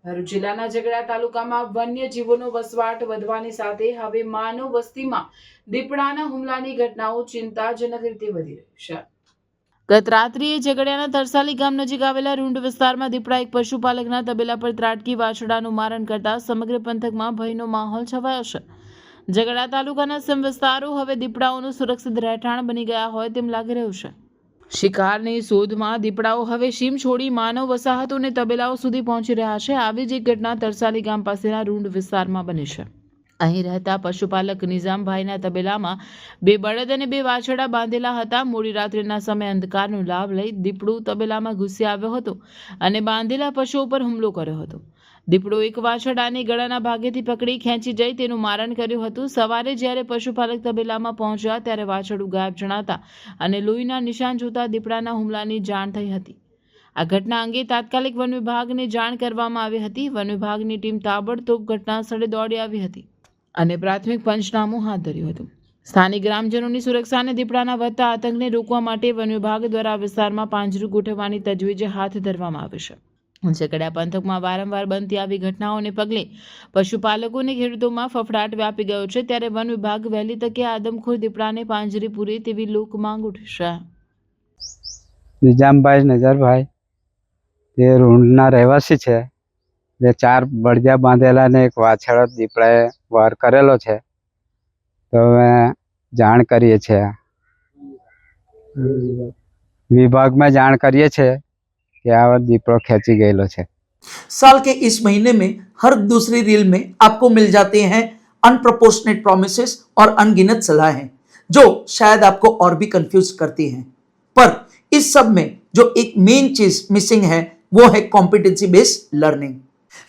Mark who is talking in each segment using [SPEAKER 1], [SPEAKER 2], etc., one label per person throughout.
[SPEAKER 1] ભરૂચ જિલ્લાના ઝઘડા તાલુકામાં વન્યજીવોનો વસવાટ વધવાની સાથે હવે માનવ વસ્તીમાં દીપડાના હુમલાની ઘટનાઓ ચિંતાજનક રીતે વધી રહી છે। ગત રાત્રિએ ઝઘડિયાના તરસાલી ગામ નજીક આવેલા રૂંડ વિસ્તારમાં દીપડા એક પશુપાલકના તબેલા પર ત્રાટકી વાછરડાનું મારણ કરતા સમગ્ર પંથકમાં ભયનો માહોલ છવાયો છે। ઝઘડા તાલુકાના સીમ વિસ્તારો હવે દીપડાઓનું સુરક્ષિત રહેઠાણ બની ગયા હોય તેમ લાગી રહ્યું છે। શિકારની શોધમાં દીપડાઓ હવે સીમ છોડી માનવ વસાહતો અને તબેલાઓ સુધી પહોંચી રહ્યા છે। આવી જ એક ઘટના તરસાલી ગામ પાસેના રૂંડ વિસ્તારમાં બની છે। અહીં રહેતા પશુપાલક નિઝામભાઈના તબેલામાં 2 બળદ અને 2 વાછરડા બાંધેલા હતા। મોડી રાત્રિના સમયે અંધકારનો લાભ લઈ દીપડું તબેલામાં ઘૂસી આવ્યો હતો અને બાંધેલા પશુઓ પર હુમલો કર્યો હતો। દીપડો એક વાછરડાને ગળાના ભાગેથી પકડી ખેંચી જઈ તેનું મારણ કર્યું હતું। સવારે જ્યારે પશુપાલક તબેલામાં પહોંચ્યા ત્યારે વાછરડું ગાયબ જણાતા અને લોહીના નિશાન જોતા દીપડાના હુમલાની જાણ થઈ હતી। આ ઘટના અંગે તાત્કાલિક વન વિભાગને જાણ કરવામાં આવી હતી। વન વિભાગની ટીમ તાબડતોબ ઘટના સ્થળે દોડી આવી હતી અને પ્રાથમિક પંચનામું હાથ ધર્યું હતું। સ્થાનિક ગ્રામજનોની સુરક્ષા અને દીપડાના વધતા આતંકને રોકવા માટે વન વિભાગ દ્વારા આ વિસ્તારમાં પાંજરું ગોઠવવાની તજવીજ હાથ ધરવામાં આવી છે। ઝઘડિયા પંથકમાં વારંવાર બનતી આવી ઘટનાઓને પગલે પશુપાલકો અને ખેડૂતોમાં ફફડાટ વ્યાપી ગયો છે। ત્યારે વન વિભાગ વહેલી તકે આદમખોર દીપડાને પાંજરે પૂરે તેવી લોક માંગ ઉઠી છે।
[SPEAKER 2] નિઝામભાઈ નજરભાઈ તે રૂંડના રહેવાસી છે। જે 4 બળદિયા બાંધેલા ને એક વાછરડો દીપડાએ વાર કરેલો છે। તો અમે જાણ કરીએ છીએ, વિભાગમાં જાણ કરીએ છીએ कि दीपड़ो खेची गयेलो है।
[SPEAKER 3] साल के इस महीने में हर दूसरी रील में आपको मिल जाते हैं अनप्रपोर्शनेट प्रॉमिसेस और अनगिनत सलाहें जो शायद आपको और भी कंफ्यूज करती हैं। पर इस सब में जो एक मेन चीज मिसिंग है वो है competency based learning.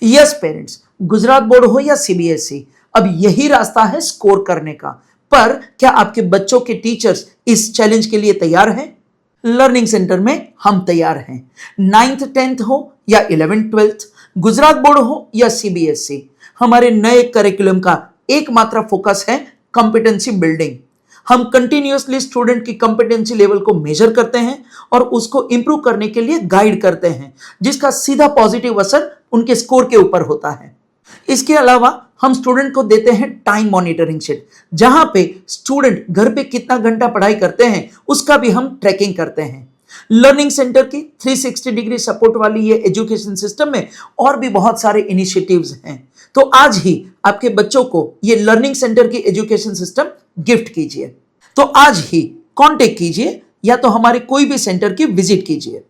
[SPEAKER 3] Yes parents, Gujarat board हो या सीबीएसई, अब यही रास्ता है स्कोर करने का। पर क्या आपके बच्चों के टीचर्स इस चैलेंज के लिए तैयार हैं? लर्निंग सेंटर में हम तैयार हैं। 9th 10th हो या 11th 12th, गुजरात बोर्ड हो या सीबीएसई, हमारे नए करिकुलम का एकमात्र फोकस है कॉम्पिटेंसी बिल्डिंग। हम कंटिन्यूअसली स्टूडेंट की कॉम्पिटेंसी लेवल को मेजर करते हैं और उसको इंप्रूव करने के लिए गाइड करते हैं, जिसका सीधा पॉजिटिव असर उनके स्कोर के ऊपर होता है। इसके अलावा हम स्टूडेंट को देते हैं टाइम मॉनिटरिंग शीट, जहां पे स्टूडेंट घर पे कितना घंटा पढ़ाई करते हैं उसका भी हम ट्रैकिंग करते हैं। लर्निंग सेंटर की 360 डिग्री सपोर्ट वाली ये एजुकेशन सिस्टम में और भी बहुत सारे इनिशिएटिव्स हैं। तो आज ही आपके बच्चों को ये लर्निंग सेंटर की एजुकेशन सिस्टम गिफ्ट कीजिए। तो आज ही कांटेक्ट कीजिए या तो हमारे कोई भी सेंटर की विजिट कीजिए।